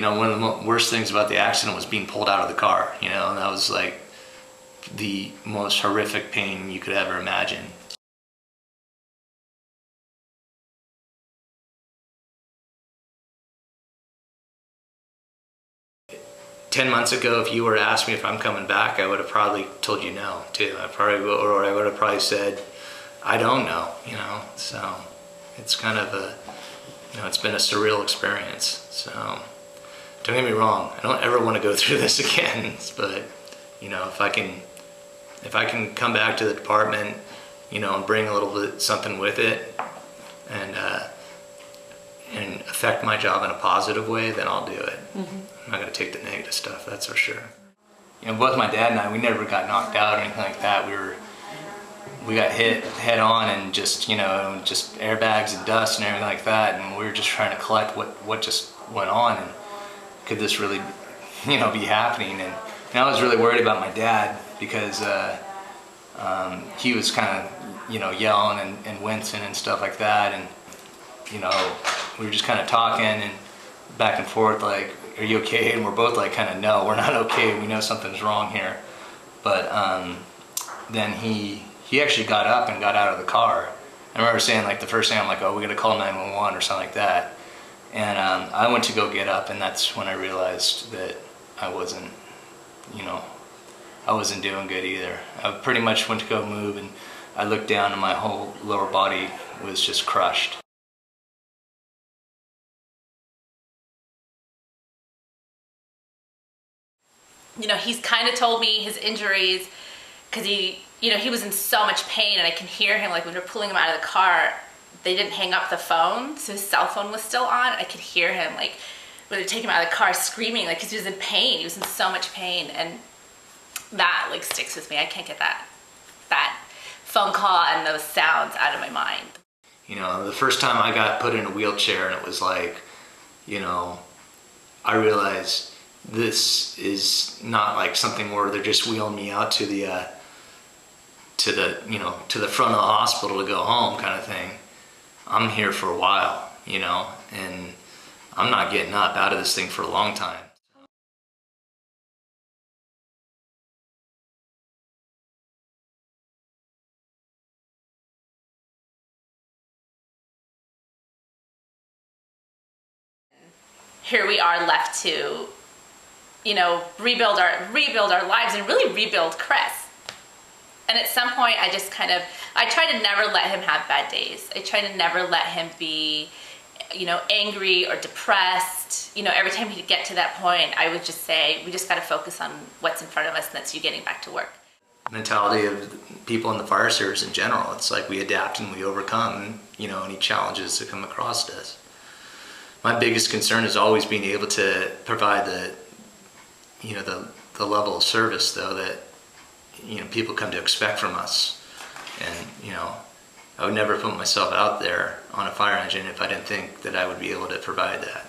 know, one of the worst things about the accident was being pulled out of the car, you know, and that was like the most horrific pain you could ever imagine. "10 months ago, if you were to ask me if I'm coming back, I would have probably told you no, too. Or I would have probably said, I don't know, you know. So it's kind of a, you know, it's been a surreal experience. So don't get me wrong, I don't ever want to go through this again. But, you know, if I can come back to the department, you know, and bring a little bit something with it, and affect my job in a positive way, then I'll do it. I'm not going to take the negative stuff, that's for sure. You know, both my dad and I, we never got knocked out or anything like that. We got hit head on, and just, you know, just airbags and dust and everything like that, and we were just trying to collect what just went on, and could this really, you know, be happening? And I was really worried about my dad, because he was kind of, you know, yelling and wincing and stuff like that, and, you know, we were just kind of talking and back and forth, like, are you okay? And we're both like, kind of, no, we're not okay. We know something's wrong here. But then he actually got up and got out of the car. I remember saying, like, the first thing, I'm like, oh, we're gonna call 911 or something like that. And I went to go get up, and that's when I realized that I wasn't, you know, I wasn't doing good either. I pretty much went to go move, and I looked down, and my whole lower body was just crushed. You know, he's kind of told me his injuries, because he, you know, he was in so much pain, and I can hear him, like, when we were pulling him out of the car, they didn't hang up the phone, so his cell phone was still on. I could hear him, like, when they take him out of the car, screaming, like, because he was in pain. He was in so much pain, and that, like, sticks with me. I can't get that phone call and those sounds out of my mind. You know, the first time I got put in a wheelchair, and it was like, you know, I realized this is not like something where they're just wheeling me out to the you know, to the front of the hospital to go home kind of thing. I'm here for a while, you know, and I'm not getting up out of this thing for a long time. Here we are left to, you know, rebuild our lives and really rebuild Chris. And at some point, I just kind of, I try to never let him have bad days. I try to never let him be, you know, angry or depressed. You know, every time he'd get to that point, I would just say, we just got to focus on what's in front of us, and that's you getting back to work. Mentality of people in the fire service in general, it's like we adapt and we overcome, you know, any challenges that come across us. My biggest concern is always being able to provide the, you know, the level of service, though, that, you know, people come to expect from us. And, you know, I would never put myself out there on a fire engine if I didn't think that I would be able to provide that.